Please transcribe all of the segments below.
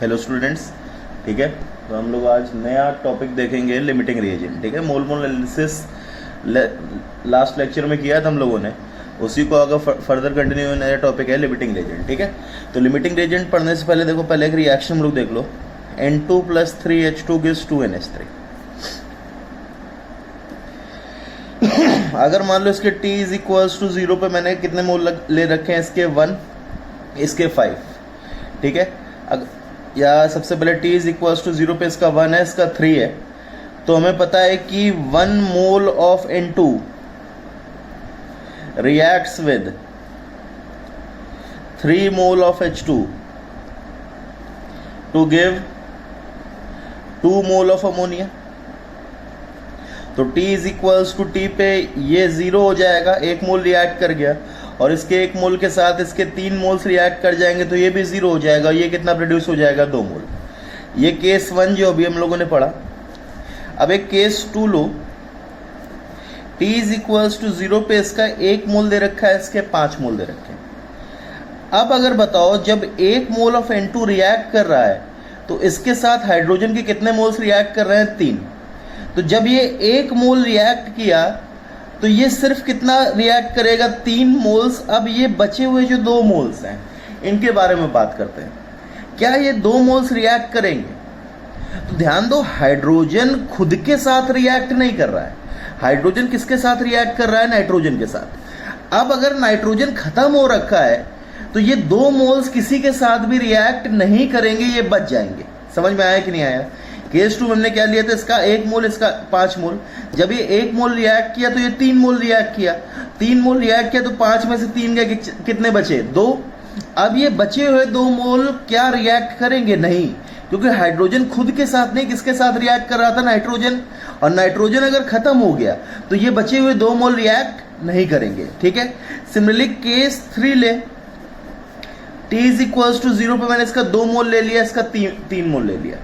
Hello students, ठीक है। तो हम लोग आज नया टॉपिक देखेंगे, लिमिटिंग रिएजेंट। ठीक है, मोल एनालिसिस लास्ट लेक्चर में किया था हम लोगों ने, उसी को अगर फर्दर कंटिन्यू नया टॉपिक है लिमिटिंग रिएजेंट। ठीक है, तो लिमिटिंग रिएजेंट पढ़ने से पहले देखो, पहले एक रिएक्शन हम लोग देख लो। N2 + 3H2 gives 2NH3। अगर मान लो इसके T = 0 पे मैंने कितने मोल ले रखे हैं, इसके 1, इसके 5। ठीक है, या सबसे पहले T = 0 पे इसका 1 है, इसका 3 है, तो हमें पता है कि 1 mole of N2 reacts with 3 mole of H2 to give 2 mole of ammonia. तो T = T पे ये 0 हो जाएगा, 1 मोल रिएक्ट कर गया, और इसके 1 मोल के साथ इसके 3 मोल्स रिएक्ट कर जाएंगे, तो ये भी 0 हो जाएगा। ये कितना प्रोड्यूस हो जाएगा? 2 मोल। ये केस 1 जो अभी हम लोगों ने पढ़ा। अब एक केस 2 लो। T = 0 पे इसका 1 मोल दे रखा है, इसके 5 मोल दे रखे हैं। अब अगर बताओ, जब 1 मोल ऑफ N2 रिएक्ट कर रहा है, तो इसके साथ हाइड्रोजन के कितने मोल्स रिएक्ट कर रहे हैं? 3। तो जब ये 1 मोल रिएक्ट किया, तो ये सिर्फ कितना रिएक्ट करेगा? 3 मोल्स। अब ये बचे हुए जो 2 मोल्स हैं, इनके बारे में बात करते हैं। क्या ये 2 मोल्स रिएक्ट करेंगे? तो ध्यान दो, हाइड्रोजन खुद के साथ रिएक्ट नहीं कर रहा है। हाइड्रोजन किसके साथ रिएक्ट कर रहा है? नाइट्रोजन के साथ। अब अगर नाइट्रोजन खत्म हो रखा है, तो ये 2 मोल्स किसी के साथ भी रिएक्ट नहीं करेंगे, ये बच जाएंगे। समझ में आया कि नहीं आया? केस 2 में हमने क्या लिया था? इसका 1 मोल, इसका 5 मोल। जब ये 1 मोल रिएक्ट किया, तो ये 3 मोल रिएक्ट किया। 3 मोल रिएक्ट किया, तो 5 में से 3 गए, कितने बचे? 2। अब ये बचे हुए 2 मोल क्या रिएक्ट करेंगे? नहीं, क्योंकि हाइड्रोजन खुद के साथ नहीं, किसके साथ रिएक्ट कर रहा था? नाइट्रोजन। और नाइट्रोजन अगर खत्म हो गया, तो ये बचे हुए 2 मोल रिएक्ट नहीं करेंगे। ठीक है, सिमिलरली केस 3 ले। T = 0 पे मैंने इसका 2 मोल ले लिया, इसका 3 मोल ले लिया।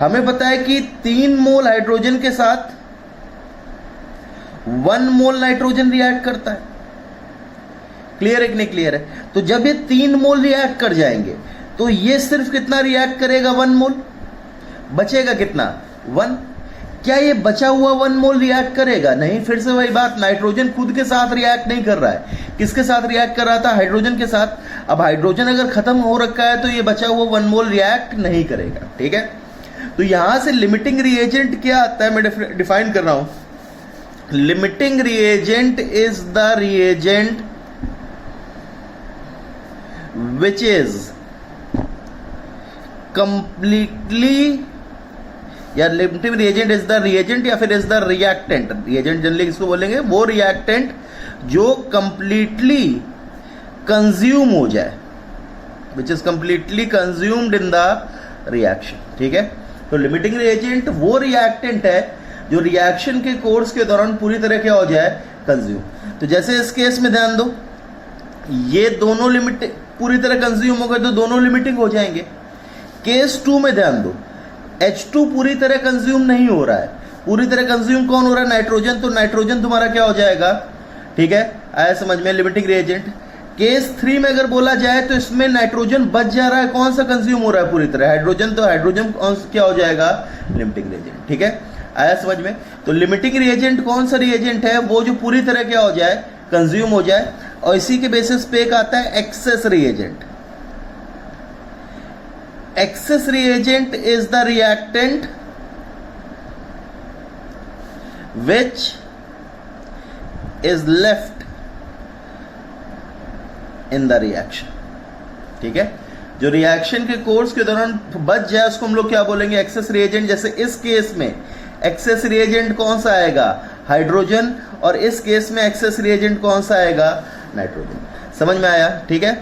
हमें पता है कि 3 मोल हाइड्रोजन के साथ 1 मोल नाइट्रोजन रिएक्ट करता है। क्लियर है कि नहीं क्लियर है? तो जब ये 3 मोल रिएक्ट कर जाएंगे, तो ये सिर्फ कितना रिएक्ट करेगा? 1 मोल। बचेगा कितना? 1। क्या ये बचा हुआ 1 मोल रिएक्ट करेगा? नहीं। फिर से वही बात, नाइट्रोजन खुद के साथ रिएक्ट नहीं कर रहा है। किसके साथ रिएक्ट कर रहा था? हाइड्रोजन के साथ। अब हाइड्रोजन अगर खत्म हो रखा है, तो ये बचा हुआ 1 मोल रिएक्ट नहीं करेगा। ठीक है, तो यहां से लिमिटिंग रिएजेंट क्या आता है, मैं डिफाइन कर रहा हूं। Limiting reagent is the reagent which is completely, या limiting reagent is the reagent, या फिर is the reactant. Reagent generally किसको बोलेंगे? वो रिएक्टेंट जो कंप्लीटली कंज्यूम हो जाए, which is completely consumed in the reaction. ठीक है, तो लिमिटिंग रिएजेंट वो रिएक्टेंट है जो रिएक्शन के कोर्स के दौरान पूरी तरह क्या हो जाए? कंज्यूम। तो जैसे इस केस में ध्यान दो, ये दोनों लिमिट पूरी तरह कंज्यूम हो गए, तो दोनों लिमिटिंग हो जाएंगे। केस 2 में ध्यान दो, H2 पूरी तरह कंज्यूम नहीं हो रहा है। पूरी तरह कंज्यूम कौन हो रहा है? नाइट्रोजन। तो नाइट्रोजन तुम्हारा क्या हो जाएगा? ठीक है, आया समझ में? Limiting reagent. केस 3 में अगर बोला जाए, तो इसमें नाइट्रोजन बच जा रहा है। कौन सा कंज्यूम हो रहा है पूरी तरह? हाइड्रोजन। तो हाइड्रोजन क्या हो जाएगा? Limiting reagent. ठीक है, आया समझ में? तो लिमिटिंग रिएजेंट कौन सा रिएजेंट है? वो जो पूरी तरह क्या हो जाए? कंज्यूम हो जाए। और इसी के बेसिस पे एक आता है access reagent. Excess reagent is the reactant which is left in the reaction। ठीक है, जो रिएक्शन के कोर्स के दौरान बच जाए, उसको हम लोग क्या बोलेंगे? Access reagent. जैसे इस केस में एक्सेस रिएजेंट कौन सा आएगा? हाइड्रोजन। और इस केस में एक्सेस रिएजेंट कौन सा आएगा? नाइट्रोजन। समझ में आया? ठीक है,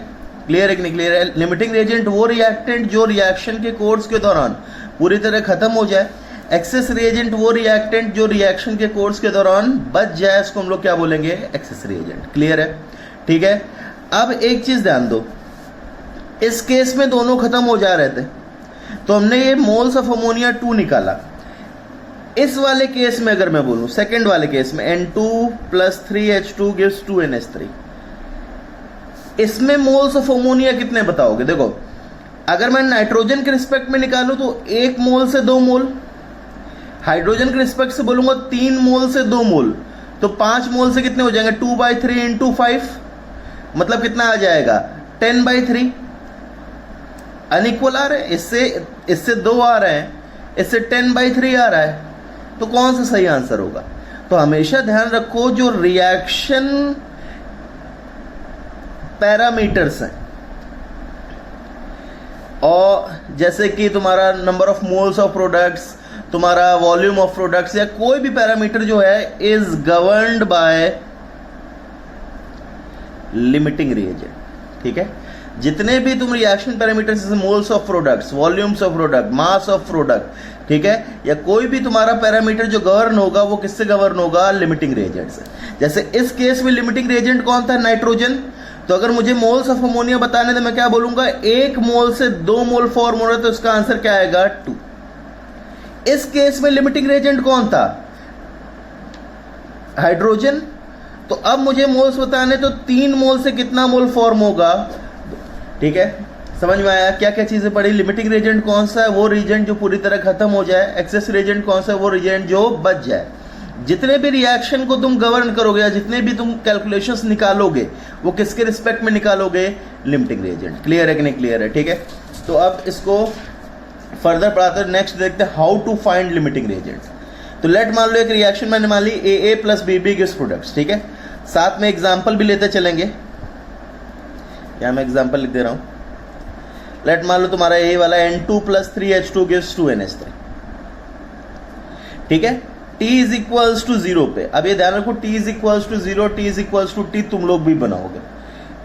क्लियर है कि नहीं क्लियर है? लिमिटिंग रिएजेंट वो रिएक्टेंट जो रिएक्शन के कोर्स के दौरान पूरी तरह खत्म हो जाए। एक्सेस रिएजेंट वो रिएक्टेंट जो रिएक्शन के कोर्स के दौरान बच जाए, इसको हम लोग क्या बोलेंगे? Access reagent. क्लियर है? ठीक है, अब एक चीज ध्यान दो, इस केस में दोनों खत्म हो जा रहे थे, तो हमने ये मोल्स ऑफ अमोनिया 2 निकाला। इस वाले केस में अगर मैं बोलूं, सेकेंड वाले केस में N2 + 3H2 gives 2NH3, इसमें मोल्स ऑफ अमोनिया कितने बताओगे? देखो, अगर मैं नाइट्रोजन के रिस्पेक्ट में निकालूं तो 1 मोल से 2 मोल, हाइड्रोजन के रिस्पेक्ट से बोलूंगा 3 मोल से 2 मोल, तो 5 मोल से कितने हो जाएंगे 2/3 इंटू 5, मतलब कितना आ जाएगा 10/3। अनइक्वल आ रहे हैं, इससे 2 आ रहे हैं, इससे 10/3 आ रहा है, तो कौन सा सही आंसर होगा? तो हमेशा ध्यान रखो जो रिएक्शन पैरामीटर्स हैं, और जैसे कि तुम्हारा number of moles of products, तुम्हारा वॉल्यूम ऑफ प्रोडक्ट्स, या कोई भी पैरामीटर जो है is governed bye limiting reagent, ठीक है। जितने भी तुम रिएक्शन पैरामीटर्स जैसे moles of products, volumes of product, mass of product, ठीक है, या कोई भी तुम्हारा पैरामीटर जो गवर्न होगा वो किससे गवर्न होगा? लिमिटिंग रिएजेंट से। जैसे इस केस में लिमिटिंग रिएजेंट कौन था? नाइट्रोजन। तो अगर मुझे मोल्स ऑफ अमोनिया बताने तो मैं क्या बोलूंगा? 1 मोल से 2 मोल फॉर्म हो रहा है, तो इसका आंसर क्या आएगा? 2। इस केस में लिमिटिंग रिएजेंट कौन था? हाइड्रोजन। तो अब मुझे मोल्स बताने, तो 3 मोल से कितना मोल फॉर्म होगा? ठीक है, समझ में आया? क्या क्या चीजें पढ़ी? लिमिटिंग रिएजेंट कौन सा है? वो रिएजेंट जो पूरी तरह खत्म हो जाए। एक्सेस रिएजेंट कौन सा है? वो रिएजेंट जो बच जाए। जितने भी रिएक्शन को तुम गवर्न करोगे या जितने भी तुम कैलकुलेशंस निकालोगे वो किसके रिस्पेक्ट में निकालोगे? Limiting reagent. क्लियर है कि नहीं क्लियर है? ठीक है, तो अब इसको फर्दर पढ़ाते हैं। नेक्स्ट देखते हैं how to find limiting reagent. तो लेट मान लो एक रिएक्शन मैंने मान ली AA plus BB gives products, ठीक है। साथ में एग्जाम्पल भी लेते चलेंगे, यहाँ मैं एग्जाम्पल लिख दे रहा हूं। लेट मान लो तुम्हारा A वाला N2 plus 3H2 gives 2NH3, ठीक है। T इज इक्वल्स टू 0 पे, अब ये ध्यान रखो T is equals to 0, T is equals to T तुम लोग भी बनाओगे।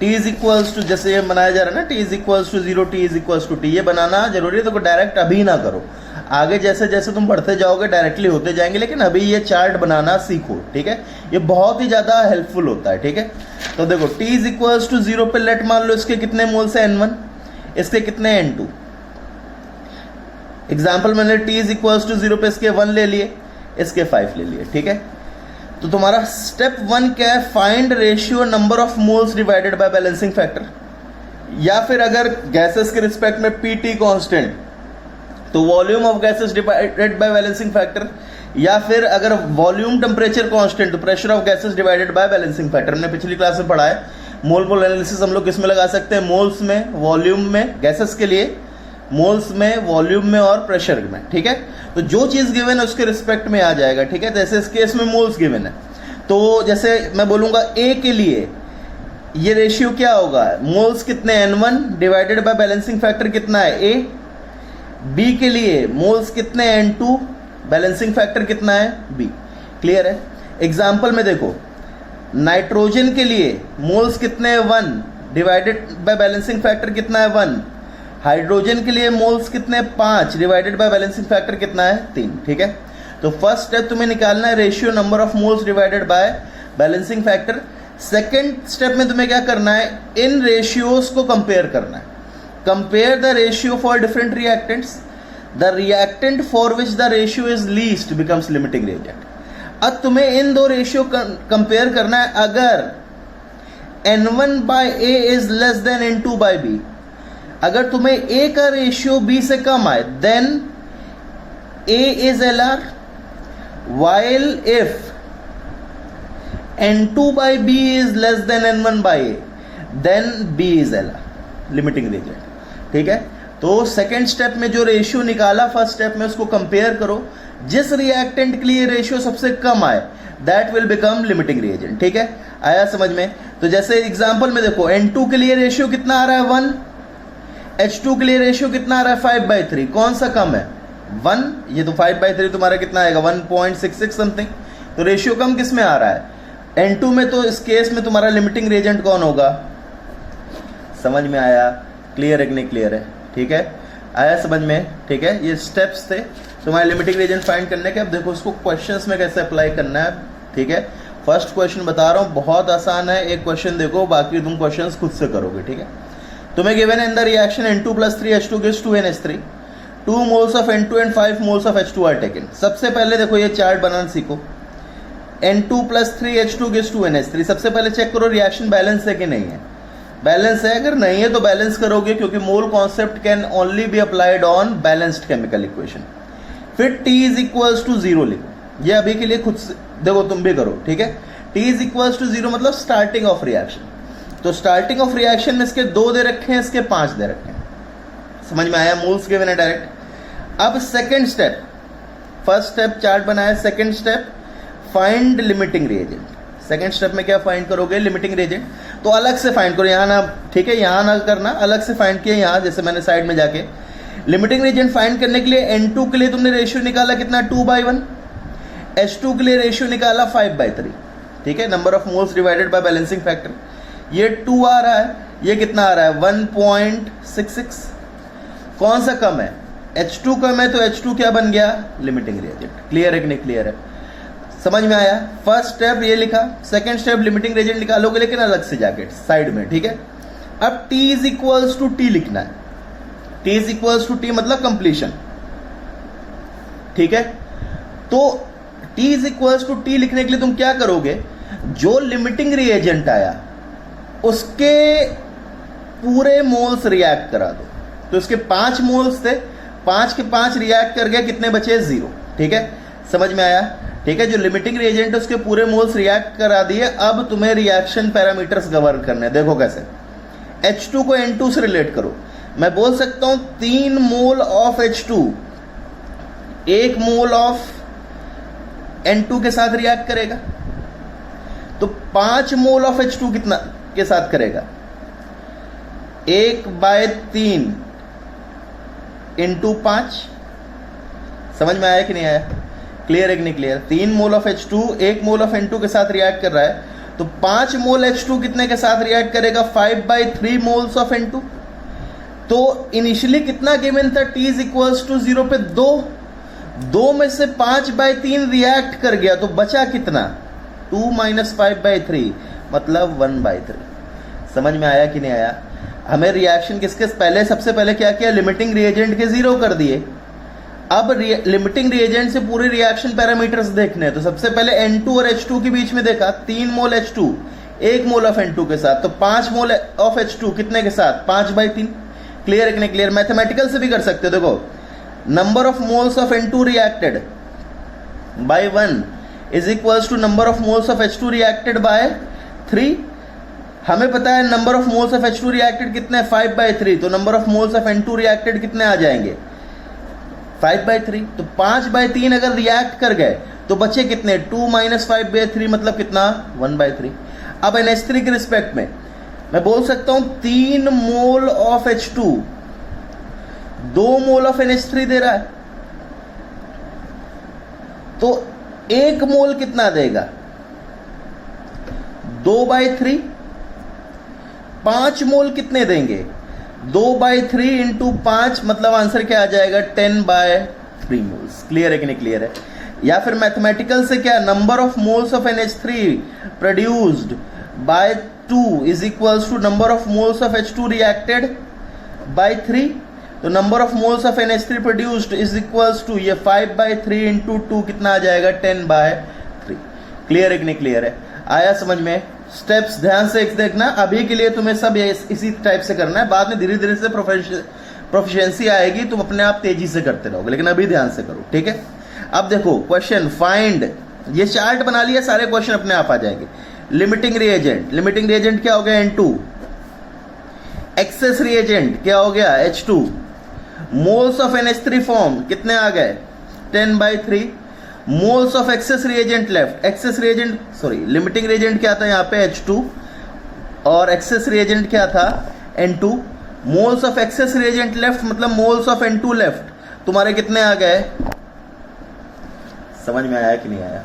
T इज इक्वल्स टू, जैसे ये बनाया जा रहा है ना, T is equals to 0, T is equals to T, ये बनाना जरूरी है। तो डायरेक्ट अभी ना करो, आगे जैसे जैसे तुम बढ़ते जाओगे डायरेक्टली होते जाएंगे, लेकिन अभी ये चार्ट बनाना सीखो, ठीक है। ये बहुत ही ज्यादा हेल्पफुल होता है, ठीक है। तो देखो T इज इक्वल्स टू 0 पे लेट मान लो इसके कितने मोल्स है? N1, इसके कितने N2। एग्जाम्पल मैंने T इज इक्वल्स टू 0 पे इसके 1 ले लिए, इसके 5 ले लिए, ठीक है। तो तुम्हारा स्टेप 1 क्या है? Find ratio number of moles divided by balancing factor, या फिर अगर गैसेस के रिस्पेक्ट में PT कांस्टेंट तो volume of gases divided by balancing factor, या फिर अगर वॉल्यूम टेम्परेचर कांस्टेंट तो pressure of gases divided by balancing factor. हमने पिछली क्लास में पढ़ा है मोल मोल एनालिसिस हम लोग किस में लगा सकते हैं? मोल्स में, वॉल्यूम में, गैसेस के लिए मोल्स में, वॉल्यूम में और प्रेशर में, ठीक है। तो जो चीज गिवन है उसके रिस्पेक्ट में आ जाएगा, ठीक है। जैसे इस केस में मोल्स गिवन है, तो जैसे मैं बोलूंगा A के लिए ये रेशियो क्या होगा? मोल्स कितने? N1 divided by balancing factor कितना है? A। B के लिए मोल्स कितने? N2 बैलेंसिंग फैक्टर कितना है? B। क्लियर है? एग्जाम्पल में देखो, नाइट्रोजन के लिए मोल्स कितने? 1 डिवाइडेड बाय बैलेंसिंग फैक्टर कितना है? 1। हाइड्रोजन के लिए मोल्स कितने? 5 डिवाइडेड बाय बैलेंसिंग फैक्टर कितना है? 3, ठीक है। तो फर्स्ट स्टेप तुम्हें निकालना है ratio number of moles divided by balancing factor. Second step में तुम्हें क्या करना है? इन रेशियोज को कंपेयर करना है। Compare the ratio for different reactants, the reactant for which the ratio is least becomes limiting reagent. अब तुम्हें इन दो रेशियो कंपेयर करना है। अगर N1/A is less than N2/B, अगर तुम्हें A का रेशियो B से कम आए then A is LR, while if N2/B is less than N1/A then B is LR, limiting reagent, ठीक है। तो सेकेंड स्टेप में जो रेशियो निकाला फर्स्ट स्टेप में उसको कंपेयर करो, जिस रिएक्टेंट के लिए रेशियो सबसे कम आए that will become limiting reagent, ठीक है। आया समझ में? तो जैसे एग्जांपल में देखो N2 के लिए रेशियो कितना आ रहा है? 1। H2 के लिए रेशियो कितना आ रहा है? 5/3। कौन सा कम है? 1। ये तो 5/3 तुम्हारा कितना आएगा? 1.66 समथिंग। तो रेशियो कम किस में आ रहा है? N2 में। तो इस केस में तुम्हारा लिमिटिंग रिएजेंट कौन होगा? समझ में आया? क्लियर है कि नहीं क्लियर है? ठीक है, आया समझ में? ठीक है, ये स्टेप्स थे तुम्हारे लिमिटिंग रिएजेंट फाइंड करने के। अब देखो इसको क्वेश्चंस में कैसे अप्लाई करना है, ठीक है। फर्स्ट क्वेश्चन बता रहा हूँ, बहुत आसान है। एक क्वेश्चन देखो, बाकी तुम क्वेश्चंस खुद से करोगे, ठीक है। तुम्हें गिवन है इन the reaction N2 + 3H2 gives 2NH3, 2 moles of N2 and 5 moles of H2 are taken। सबसे पहले देखो ये चार्ट बनाना सीखो। N2 + 3H2 gives 2NH3। सबसे पहले चेक करो रिएक्शन बैलेंस है कि नहीं है। बैलेंस है, अगर नहीं है तो बैलेंस करोगे, क्योंकि mole concept can only be applied on balanced chemical equation. फिर T इज इक्वल्स टू 0 लिखो, ये अभी के लिए खुद से देखो, तुम भी करो, ठीक है। T इज इक्वल्स टू 0 मतलब स्टार्टिंग ऑफ रिएक्शन। तो स्टार्टिंग ऑफ रिएक्शन में इसके 2 दे रखे हैं, इसके 5 दे रखे हैं। समझ में आया? मोल्स के बिना डायरेक्ट। अब second step, first step chart बनाया, second step find limiting reagent. Second step में क्या फाइंड करोगे? Limiting reagent. तो अलग से फाइंड करो, यहाँ ना, ठीक है, यहाँ ना करना, अलग से फाइंड किया यहाँ, जैसे मैंने साइड में जाके लिमिटिंग रिएजेंट फाइंड करने के लिए N2 के लिए तुमने रेशियो निकाला कितना? 2/1। H2 के लिए रेशियो निकाला 5/3, ठीक है, number of moles divided by balancing factor. ये 2 आ रहा है, ये कितना आ रहा है? 1.66। कौन सा कम है? H2 कम है, तो H2 क्या बन गया? Limiting reagent. क्लियर है कि नहीं क्लियर है? समझ में आया? फर्स्ट स्टेप ये लिखा, सेकंड स्टेप लिमिटिंग रिएजेंट निकालोगे, लेकिन अलग से जाके साइड में, ठीक है। अब T is equals to T लिखना है। T is equals to T मतलब कंप्लीशन, ठीक है। तो T is equals to T लिखने के लिए तुम क्या करोगे? जो लिमिटिंग रिएजेंट आया उसके पूरे मोल्स रिएक्ट करा दो। तो इसके 5 मोल्स थे, 5 के 5 रिएक्ट कर गया, कितने बचे? 0, ठीक है। समझ में आया? ठीक है, जो लिमिटिंग रिएजेंट है उसके पूरे मोल्स रिएक्ट करा दिए। अब तुम्हें रिएक्शन पैरामीटर्स गवर्न करने हैं। देखो कैसे, H2 को N2 से रिलेट करो। मैं बोल सकता हूं 3 mole of H2 1 mole of N2 के साथ रिएक्ट करेगा, तो 5 मोल ऑफ H2 कितना के साथ करेगा? 1/3 इंटू 5। समझ में आया कि नहीं आया? क्लियर है कि नहीं clear? 3 mole of H2 1 mole of N2 के साथ रिएक्ट कर रहा है, तो 5 मोल H2 कितने के साथ रिएक्ट करेगा? 5/3 मोल्स ऑफ N2। तो इनिशियली कितना गिवन था? T इज इक्वल्स टू 0 पे 2 में से 5/3 रिएक्ट कर गया, तो बचा कितना? 2 - 5/3 मतलब 1/3। समझ में आया कि नहीं आया? हमें रिएक्शन किसके पहले, सबसे पहले क्या किया? लिमिटिंग रिएजेंट के 0 कर दिए। अब लिमिटिंग रिएजेंट से पूरे रिएक्शन पैरामीटर्स देखने हैं, तो सबसे पहले N2 और H2 के बीच में देखा, 3 मोल H2 1 मोल ऑफ N2 के साथ, तो 5 मोल ऑफ H2 कितने के साथ? 5/3। क्लियर है कि नहीं क्लियर? मैथमेटिकल से भी कर सकते हो। देखो, number of moles of N2 reacted by 1 is equals to number of moles of H2 reacted by 3। हमें पता है number of moles of H2 reacted कितने? 5/3। तो number of moles of N2 reacted कितने आ जाएंगे? 5/3। तो 5/3 अगर रिएक्ट कर गए तो बचे कितने? 2 - 5/3 मतलब कितना? 1/3। अब NH3 के रिस्पेक्ट में मैं बोल सकता हूं 3 mole of H2 2 mole of NH3 दे रहा है, तो 1 मोल कितना देगा? 2/3। 5 मोल कितने देंगे? 2/3 इंटू 5 मतलब आंसर क्या आ जाएगा? 10/3 मोल्स। क्लियर है कि नहीं क्लियर है? या फिर मैथमेटिकल से क्या, number of moles of NH3 produced by 2 is equals to number of moles of H2 reacted by 3। तो number of moles of NH3 produced is equals to ये 5/3 इंटू 2 कितना आ जाएगा? 10/3। क्लियर है कि नहीं क्लियर है? आया समझ में? स्टेप्स ध्यान से देखना। अभी के लिए तुम्हें सब इसी टाइप से करना है, बाद में धीरे धीरे से प्रोफिशिएंसी आएगी, तुम अपने आप तेजी से करते रहोगे, लेकिन अभी ध्यान से करो, ठीक है। अब देखो क्वेश्चन फाइंड, ये चार्ट बना लिया, सारे क्वेश्चन अपने आप आ जाएंगे। लिमिटिंग रिएजेंट, लिमिटिंग रिएजेंट क्या हो गया? N2। एक्सेस रिएजेंट क्या हो गया? H2। Moles of NH3 form कितने आ गए? 10/3। Moles of excess reagent left, access reagent sorry limiting reagent क्या था यहाँ पे? H2 और एक्सेस रिएजेंट क्या था? N2। Moles of excess reagent left मतलब मोल्स ऑफ N2 लेफ्ट तुम्हारे कितने आ गए? समझ में आया कि नहीं आया?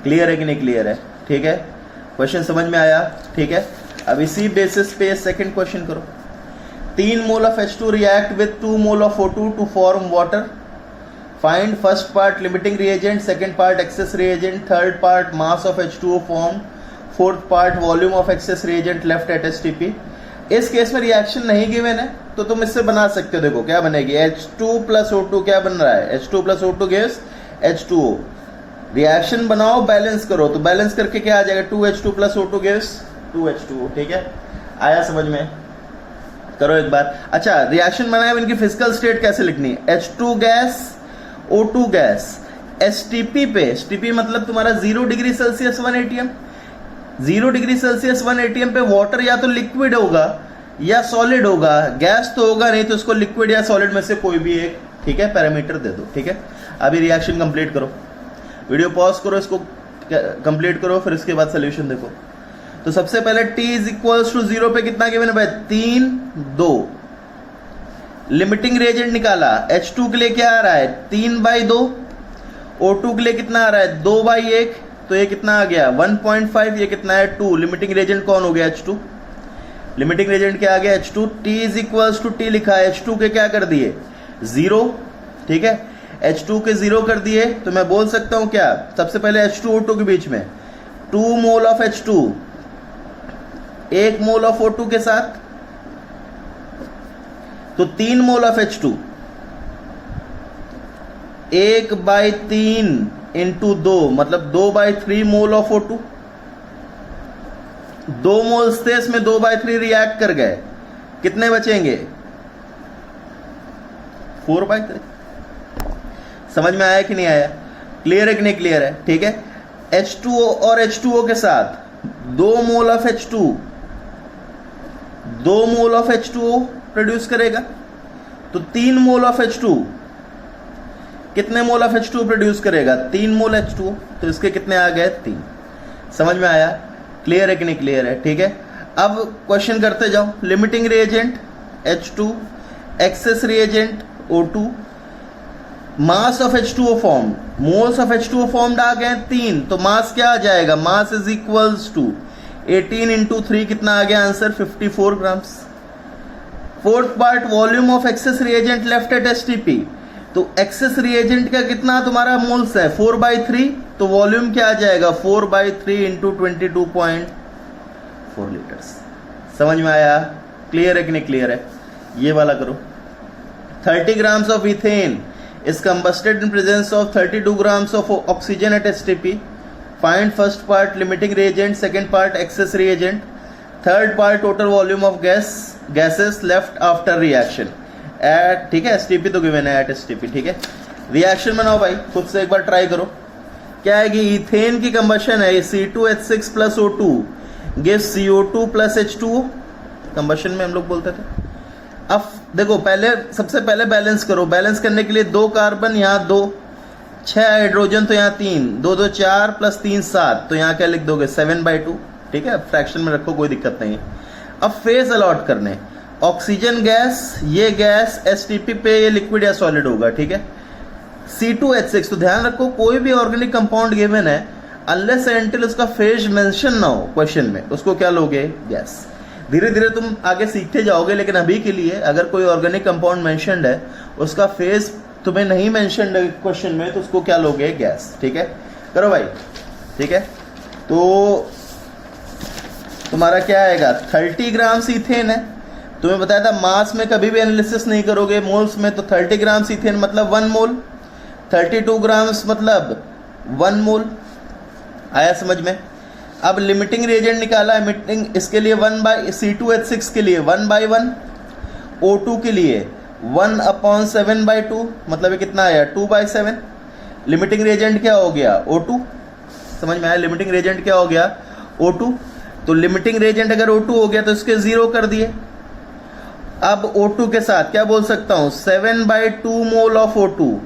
क्लियर है कि नहीं क्लियर है? ठीक है, क्वेश्चन समझ में आया? ठीक है, अब इसी बेसिस पे सेकंड क्वेश्चन करो। 3 mole of H2 react with 2 mole of O2 to form water. Find first part limiting reagent, second part excess reagent, third part mass of H2O formed, fourth part volume of excess reagent left at STP। इस case में reaction नहीं given है तो तुम इससे बना सकते हो। देखो क्या बनेगी? H2 + O2 क्या बन रहा है? H2 + O2 gives H2O। Reaction बनाओ, बैलेंस करो, तो बैलेंस करके क्या आ जाएगा? 2H2 + O2 gives 2H2O। ठीक है, आया समझ में? करो एक बार। अच्छा, रिएक्शन बनाए इनकी फिजिकल स्टेट कैसे लिखनी है? H2 gas, O2 gas, STP पे, STP मतलब तुम्हारा 0 degree Celsius 1 atm, 0 degree Celsius 1 atm पे वाटर या तो लिक्विड होगा या सॉलिड होगा, गैस तो होगा नहीं, तो उसको लिक्विड या सॉलिड में से कोई भी एक, ठीक है, पैरामीटर दे दो। ठीक है, अभी रिएक्शन कंप्लीट करो, वीडियो पॉज करो, इसको कंप्लीट करो, फिर इसके बाद सोल्यूशन देखो। तो सबसे पहले t इज इक्वल्स टू 0 पे कितना गिवन है भाई? 3, 2। लिमिटिंग रिएजेंट निकाला, H2 के लिए क्या आ रहा है? 3/2। O2 के लिए कितना आ रहा है? 2/1। तो ये कितना आ गया? 1.5। ये कितना है? 2। लिमिटिंग रिएजेंट कौन हो गया? H2। लिमिटिंग रिएजेंट क्या आ गया? H2। t is equals to t लिखा है, H2 के क्या कर दिए? 0। ठीक है, H2 के 0 कर दिए, तो मैं बोल सकता हूं क्या? सबसे पहले H2 O2 के बीच में 2 mole of H2, 1 mole of O2 के साथ, तो 3 मोल ऑफ H2, 1/3 इंटू 2 मतलब 2/3 मोल ऑफ O2। 2 मोल्स थे, इसमें 2/3 रिएक्ट कर गए, कितने बचेंगे? 4/3। समझ में आया कि नहीं आया? क्लियर है कि नहीं क्लियर है? ठीक है, H2O और H2O के साथ 2 mole of H2, 2 mole of H2O produce करेगा, तो 3 मोल ऑफ H2, कितने मोल ऑफ H2 प्रोड्यूस करेगा? 3 मोल H2O, तो इसके कितने आ गए? 3। समझ में आया? क्लियर है कि नहीं क्लियर है? ठीक है, अब क्वेश्चन करते जाओ। Limiting reagent H2, excess reagent O2, mass of H2O form, moles of H2O formed आ गए 3, तो मास क्या आ जाएगा? Mass is equals to 18 into 3, कितना आ गया answer? 54 grams. Fourth part, volume of excess reagent left at STP, तो एक्सेस रिएजेंट का कितना तुम्हारा मोल्स है? 4/3, तो वॉल्यूम क्या आ जाएगा? 4/3 इंटू 22.4 लीटर्स। समझ में आया? क्लियर है कि नहीं क्लियर है? ये वाला करो। 30 grams of ethane is combusted in presence of 32 grams of oxygen at STP. Find first part limiting reagent, second part excess reagent, third part total volume of gases left after reaction at, ठीक है, STP तो given है at STP। ठीक है, reaction बनाओ भाई, खुद से एक बार ट्राई करो। क्या है कि इथेन की कंबशन है, C2H6 plus O2 gives CO2 plus H2O, combustion में हम लोग बोलते थे। अब देखो, पहले सबसे पहले बैलेंस करो। बैलेंस करने के लिए 2 कार्बन, यहाँ 2, 6 हाइड्रोजन, तो यहाँ 3, 2 2 4 प्लस 3 7, तो यहाँ क्या लिख दोगे? 7/2। ठीक है, फ्रैक्शन में रखो, कोई दिक्कत नहीं है। अब फेज अलॉट करने, ऑक्सीजन गैस, ये गैस STP पे ये लिक्विड या सॉलिड होगा। ठीक है, C2H6, तो ध्यान रखो कोई भी ऑर्गेनिक कंपाउंड गिवन है, अनलेस एंटिल उसका फेज मेंशन ना हो क्वेश्चन में, उसको क्या लोगे? गैस। धीरे धीरे तुम आगे सीखते जाओगे, लेकिन अभी के लिए अगर कोई ऑर्गेनिक कंपाउंड मेंशन्ड है, उसका फेज तुम्हें नहीं मेंशन्ड है क्वेश्चन में, तो उसको क्या लोगे? गैस। ठीक है, करो भाई। ठीक है, तो तुम्हारा क्या आएगा? 30 ग्राम्स इथेन है, तुम्हें बताया था मास में कभी भी एनालिसिस नहीं करोगे, मोल्स में। तो 30 ग्राम्स इथेन मतलब 1 मोल, 32 ग्राम्स मतलब 1 मोल। आया समझ में? अब लिमिटिंग रिएजेंट निकाला है, लिमिटिंग इसके लिए C2H6 के लिए 1/1, O2 के लिए 1/7/2, मतलब ये कितना आया? 2/7। लिमिटिंग रिएजेंट क्या हो गया? O2। समझ में आया? लिमिटिंग रिएजेंट क्या हो गया? O2। तो लिमिटिंग रिएजेंट अगर O2 हो गया तो इसके 0 कर दिए। अब O2 के साथ क्या बोल सकता हूं? 7/2 मोल ऑफ O2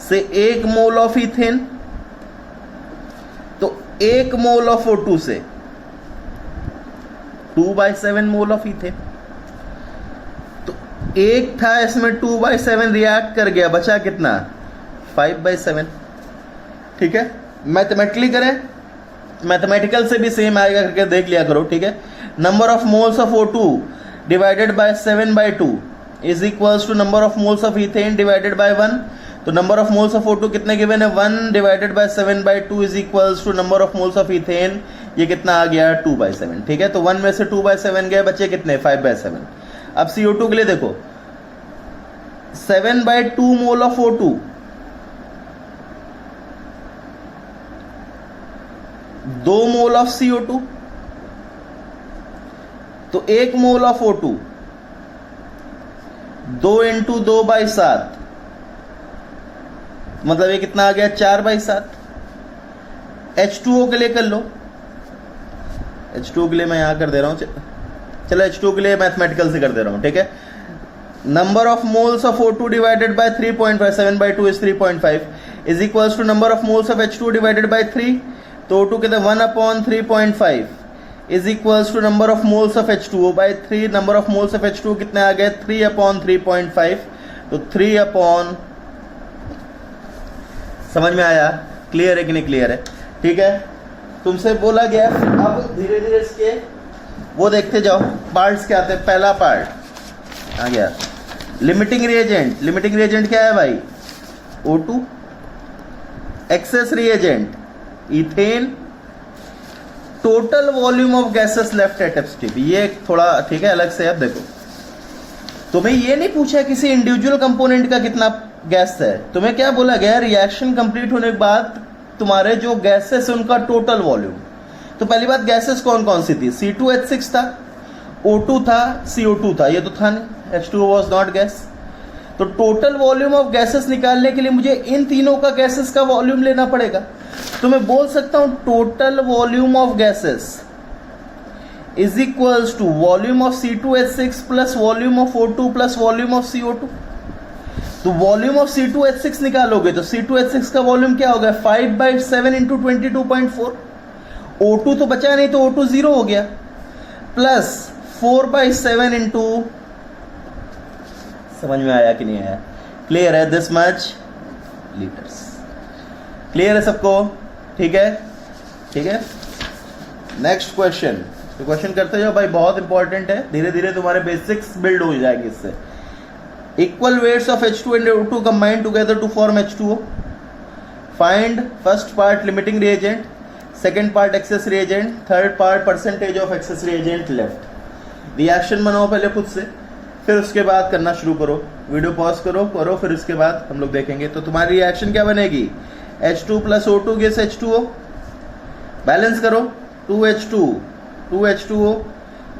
से 1 मोल ऑफ इथेन, तो 1 मोल ऑफ O2 से 2/7 मोल ऑफ इथेन, तो 1 था इसमें 2/7 रिएक्ट कर गया, बचा कितना? 5/7। ठीक है, मैथमेटिकली करें, मैथमेटिकल से भी सेम आएगा, करके देख लिया करो। ठीक है, number of moles of O2 divided by 7/2 is equals to number of moles of ethane divided by 1। तो number of moles of O2 कितने गिवन है? 1 divided by 7/2 is equals to number of moles of ethane, ये कितना आ गया? 2/7। ठीक है, तो 1 में से 2/7 गए, बचे कितने? 5/7। अब CO2 के लिए देखो, 7/2 मोल of O2, 2 mole of CO2, तो 1 मोल ऑफ O2 2 इंटू 2/7, मतलब ये कितना आ गया 4/7। H2O के लिए कर लो, H2O के लिए मैं यहां कर दे रहा हूं, चलो H2O के लिए मैथमेटिकल से कर दे रहा हूं, ठीक है। Number of moles of O2 divided by 3.5, 7/2 is 3.5 is equals to number of moles of H2O divided by 3, तो O2 कहते हैं 1/3.5 is equals to number of moles of H2O by 3। Number of moles of H2O कितने आ गए 3/3.5, तो 3 समझ में आया, clear है कि नहीं क्लियर है, ठीक है। तुमसे बोला गया, अब धीरे धीरे इसके वो देखते जाओ पार्ट्स क्या आते हैं। पहला पार्ट आ गया लिमिटिंग रिएजेंट। लिमिटिंग रिएजेंट क्या है भाई O2, excess reagent ethane, total volume of gases left at STP. ये थोड़ा ठीक है अलग से। अब देखो तुम्हें ये नहीं पूछा किसी इंडिविजुअल कंपोनेंट का कितना गैस है, तुम्हें क्या बोला गया रिएक्शन कंप्लीट होने के बाद तुम्हारे जो गैसेस है उनका टोटल वॉल्यूम। तो पहली बात गैसेस कौन कौन सी थी, C2H6 था, O2 था, CO2 था, ये तो था नहीं, H2O वाज नॉट गैस। तो टोटल वॉल्यूम ऑफ गैसेस निकालने के लिए मुझे इन तीनों का गैसेस का वॉल्यूम लेना पड़ेगा। तो मैं बोल सकता हूं total volume of gases is equals to volume of C2H6 plus volume of O2 plus volume of CO2। तो वॉल्यूम ऑफ C2H6 निकालोगे तो C2H6 का वॉल्यूम क्या होगा 5/7 इंटू 22.4। O2 तो बचा नहीं तो O2 0 हो गया, प्लस 4/7 इंटू, समझ में आया कि नहीं आया, क्लियर है, दिस मच लीटर्स। क्लियर है सबको, ठीक है, ठीक है। नेक्स्ट क्वेश्चन, तो क्वेश्चन करते जाओ भाई, बहुत इंपॉर्टेंट है, धीरे धीरे तुम्हारे बेसिक्स बिल्ड हो जाएंगे इससे। Equal weights of H2 and O2 combined together to form H2O. Find first part limiting reagent, second part excess reagent, third part percentage of excess reagent left. Reaction बनाओ पहले खुद से, फिर उसके बाद करना शुरू करो, वीडियो पॉज करो, फिर उसके बाद हम लोग देखेंगे। तो तुम्हारी रिएक्शन क्या बनेगी, H2 plus O2 gives H2O, balance करो 2H2O,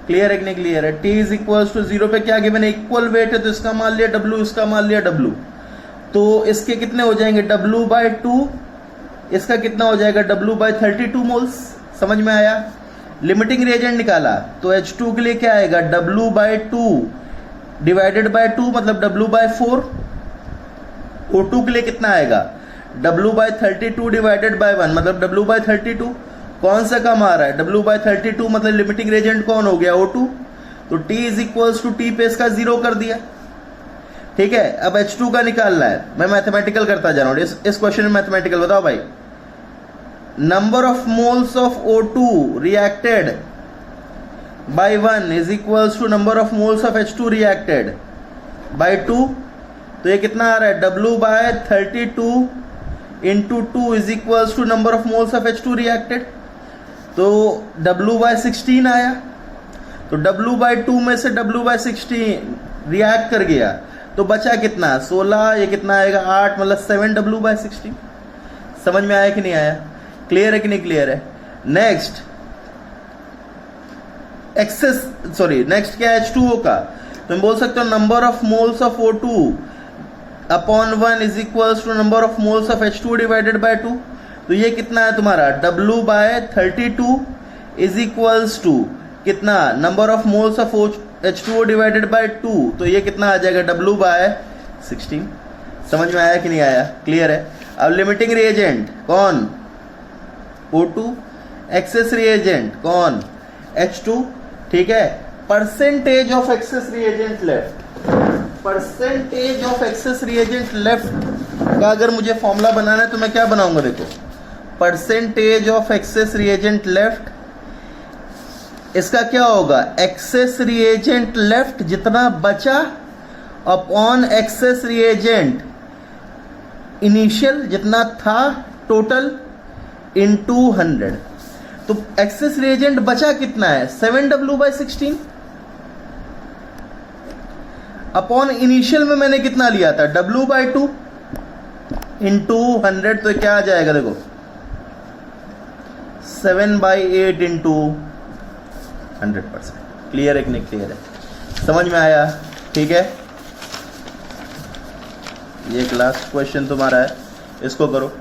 क्लियर है कि नहीं क्लियर है। T इज इक्वल्स टू 0 पे क्या गिवन है, इक्वल वेट है तो इसका मान लिया W, इसका मान लिया W, तो इसके कितने हो जाएंगे W/2, इसका कितना हो जाएगा W/32 मोल्स। समझ में आया। लिमिटिंग रिएजेंट निकाला तो H2 के लिए क्या आएगा W/2 डिवाइडेड बाय 2 मतलब W/4। O2 के लिए कितना आएगा W/32 डिवाइडेड बाय 1 मतलब W/32। कौन सा कम आ रहा है W/32 मतलब लिमिटिंग रिएजेंट कौन हो गया O2, तो T is equals to T पे इसका 0 कर दिया, ठीक है। अब H2 का निकालना है, मैं मैथमेटिकल करता जा रहा हूं इस क्वेश्चन में। मैथमेटिकल बताओ भाई, number of moles of O2 reacted by 1 is equals to number of moles of H2 reacted by 2, तो ये कितना आ रहा है W/32 into 2 is equals to number of moles of H2 reacted, तो W/16 आया। तो W/2 में से W/16 रिएक्ट कर गया तो बचा कितना 16, ये कितना आएगा 8 मतलब 7 W/16। समझ में आया कि नहीं आया, क्लियर है कि नहीं क्लियर है। नेक्स्ट नेक्स्ट क्या है H2O का, तो मैं बोल सकता हूं number of moles of O2 upon 1 is equals to number of moles of H2 divided by 2, तो ये कितना है तुम्हारा W/32 इज इक्वल्स टू कितना number of moles of H2O divided by 2, तो ये कितना आ जाएगा W/16। समझ में आया कि नहीं आया, क्लियर है। अब लिमिटिंग रिएजेंट कौन O2, एक्सेस रिएजेंट कौन H2, ठीक है। Percentage of excess reagent left, percentage of excess reagent left का अगर मुझे फॉर्मूला बनाना है तो मैं क्या बनाऊंगा, देखो percentage of excess reagent left, इसका क्या होगा एक्सेस रिएजेंट लेफ्ट जितना बचा अपॉन एक्सेस रिएजेंट इनिशियल जितना था टोटल इनटू 100। तो एक्सेस रिएजेंट बचा कितना है 7W/16 अपॉन इनिशियल में मैंने कितना लिया था W/2 इंटू 100, तो क्या आ जाएगा देखो 7/8 इंटू 100%। क्लियर है कि नहीं क्लियर है, समझ में आया? ठीक है, ये एक लास्ट क्वेश्चन तुम्हारा है, इसको करो।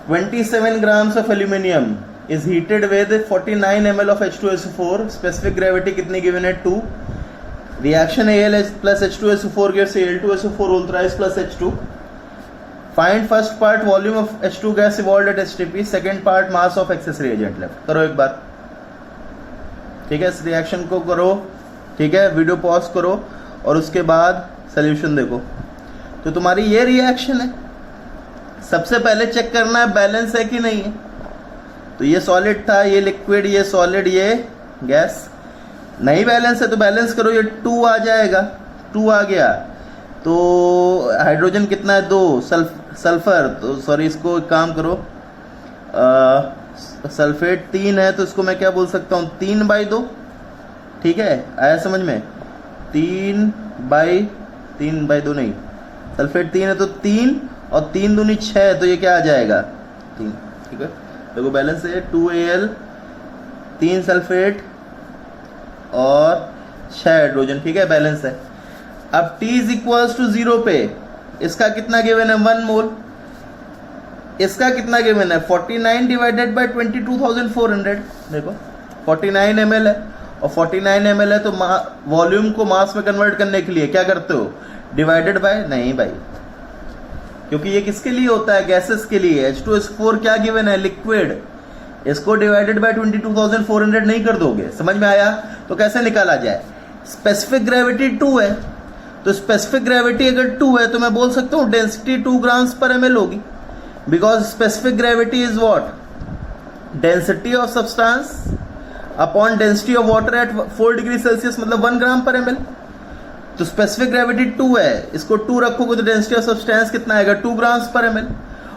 27 grams of aluminium is heated with 49 ml of H2SO4, specific gravity कितनी given है 2, reaction Al plus H2SO4 gives Al2SO4 whole thrice plus H2, find first part volume of H2 gas evolved at STP, second part mass of excess reagent left। करो एक बार, ठीक है, इस reaction को करो, ठीक है, वीडियो पॉज करो और उसके बाद सोल्यूशन देखो। तो तुम्हारी ये रिएक्शन है, सबसे पहले चेक करना है बैलेंस है कि नहीं है। तो ये सॉलिड था, ये लिक्विड, ये सॉलिड, ये गैस, नहीं बैलेंस है तो बैलेंस करो, ये 2 आ जाएगा, 2 आ गया तो हाइड्रोजन कितना है 2, सल्फर, तो सॉरी इसको एक काम करो, सल्फेट 3 है तो इसको मैं क्या बोल सकता हूँ 3/2, ठीक है, आया समझ में? 3/2 नहीं, सल्फेट 3 है तो 3 और 3 दूनी 6, तो ये क्या आ जाएगा 3, ठीक है। देखो बैलेंस है 2Al 3 सल्फेट और 6 हाइड्रोजन, ठीक है, बैलेंस है। अब T इज इक्वल्स टू 0 पे इसका कितना गिवन है 1 मोल, इसका कितना गिवन है 49 डिवाइडेड बाय 22,400, देखो 49 ml है और 49 ml है तो वॉल्यूम को मास में कन्वर्ट करने के लिए क्या करते हो, डिवाइडेड बाय, नहीं भाई, क्योंकि ये किसके लिए होता है, गैसेस के लिए। H2SO4 क्या गिवन है, लिक्विड, इसको डिवाइडेड बाय 22,400 नहीं कर दोगे, समझ में आया? तो कैसे निकाला जाए, स्पेसिफिक ग्रेविटी 2 है, तो स्पेसिफिक ग्रेविटी अगर 2 है तो मैं बोल सकता हूँ डेंसिटी 2 grams per ml होगी, because specific gravity is what, density of substance upon density of water at 4 degree Celsius, मतलब 1 gram per ml। तो स्पेसिफिक ग्रेविटी 2 है, इसको 2 रखोगे तो डेंसिटी ऑफ सब्सटेंस कितना आएगा 2 grams per ml,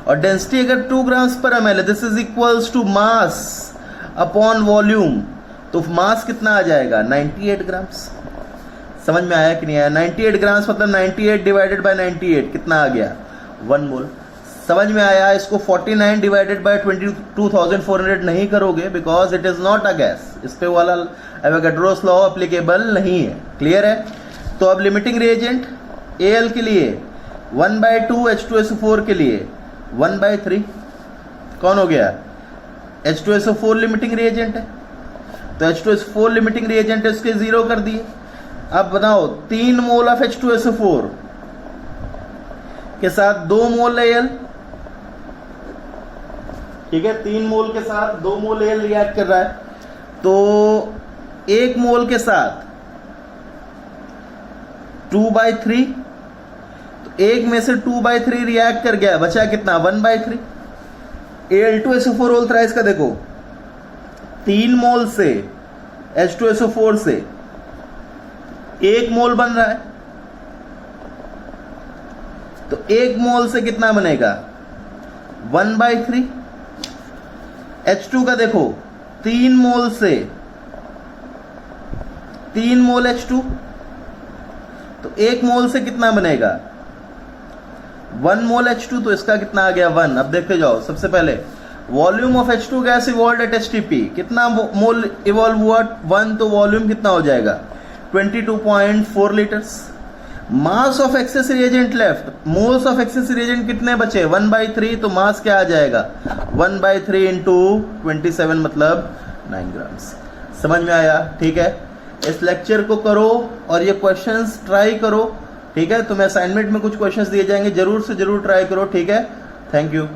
और डेंसिटी अगर 2 grams per ml है, this is equals to mass upon volume, तो मास कितना आ जाएगा 98 grams। समझ में आया कि नहीं आया? 98 grams मतलब 98 डिवाइडेड बाय 98 कितना आ गया 1 मोल। समझ में आया? इसको 49 डिवाइडेड बाय 22,400 नहीं करोगे because it is not a gas, इस पे वाला एवोगाड्रोस लॉ एप्लीकेबल नहीं है, क्लियर है? तो अब लिमिटिंग रिएजेंट Al के लिए 1/2, H2SO4 के लिए 1/3, कौन हो गया, H2SO4 लिमिटिंग रिएजेंट है, तो H2SO4 लिमिटिंग रिएजेंट है, उसके 0 कर दिए। अब बताओ 3 मोल ऑफ H2SO4 के साथ 2 मोल Al, ठीक है, 3 मोल के साथ 2 मोल Al रिएक्ट कर रहा है, तो 1 मोल के साथ 2/3, तो 1 में से 2/3 रिएक्ट कर गया, बचा कितना 1/3। Al2SO4 होल थ्राइस का देखो 3 मोल से H2SO4 से 1 मोल बन रहा है, तो 1 मोल से कितना बनेगा 1/3। H2 का देखो 3 मोल से 3 मोल H2, तो 1 मोल से कितना बनेगा 1 मोल H2, तो इसका कितना आ गया 1। अब देखते जाओ, सबसे पहले volume of H2 gas evolved at STP, कितना मोल इवॉल्व हुआ 1, तो वॉल्यूम कितना हो जाएगा 22.4 litres. Mass of excess reagent left, moles of excess reagent कितने बचे 1/3, तो मास क्या आ जाएगा 1/3 इंटू 27 मतलब 9 ग्राम्स। समझ में आया? ठीक है, इस लेक्चर को करो और ये क्वेश्चंस ट्राई करो, ठीक है। तुम्हें असाइनमेंट में कुछ क्वेश्चंस दिए जाएंगे, जरूर से जरूर ट्राई करो, ठीक है। Thank you.